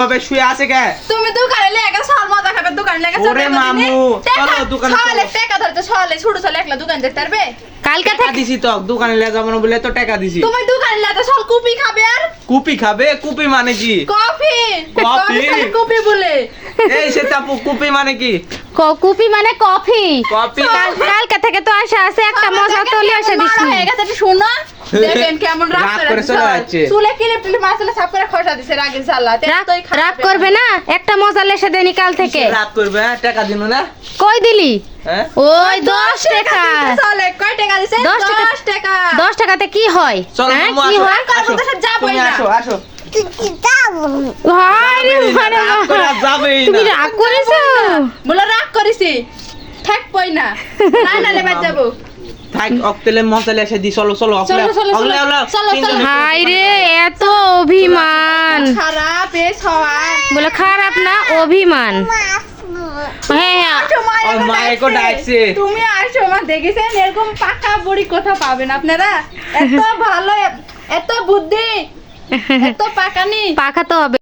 তবে শুয়ে আছে কে? তুমি দোকানে লেগে সর মজা খাবে দোকানে লেগে ওরে মামু চলো দোকানে চলে টাকা ধরতে চলে ছোট চলে একলা দোকান দেখতে পারবে কালকে টাকা দিছি তো দোকানে লে যাবো না বলে তো টাকা দিছি। তুমি দোকানে লেগে চল কুপি খাবে আর কুপি খাবে? কুপি মানে কি? Coffee coffee? কুপি বলে এই সে তাপু কুপি মানে কি? কুপি মানে কফি। কফি কালকে থেকে তো আসা আছে একটা মজা চলে আসে দিছি। হয়ে গেছে একটু শোনো দেখেন কেমন রাগ করে চলে যাচ্ছে। চুলে কিলিপ টিলিপ মাছলে সাফ করে খসা দিছে রাগের জ্বালাতে রাগ করবে না, একটা মজা লেসে দেনি কাল থেকে। রাগ করবে হ্যাঁ? টাকা দিন না? কই দিলি? হ্যাঁ ওই 10 টাকা। চলে কয় টাকা দিছে? 10 টাকা। 10 টাকা 10 টাকাতে কি হয়? চলো হ্যাঁ, মামু কি আসো, হয়? আসো, কার কথা যাবোই তুমি না। আসো আসো ভাই রে মানে রাগ করে আর যাবেই তুমি না। রাগ করেছো? বলে রাগ করিছি ঠেক পই না না না লে বাদ যাবো থাক অক্তেলে মশলা এসে দি চলো চলো অকলে চলো, চলো, অকলে চলো, চলো, চলো। ভাই রে এত অভিমান। খারাপ এ সবাই বলে খারাপ না, অভিমান। হ্যাঁ হ্যাঁ ওর মায়েরও ডাকছে। তুমি আসো মা দেখেছেন এরকম পাকা বুড়ি কোথাও পাবেন আপনারা এত ভালো এত বুদ্ধি এত পাকানি পাকা তো হবে।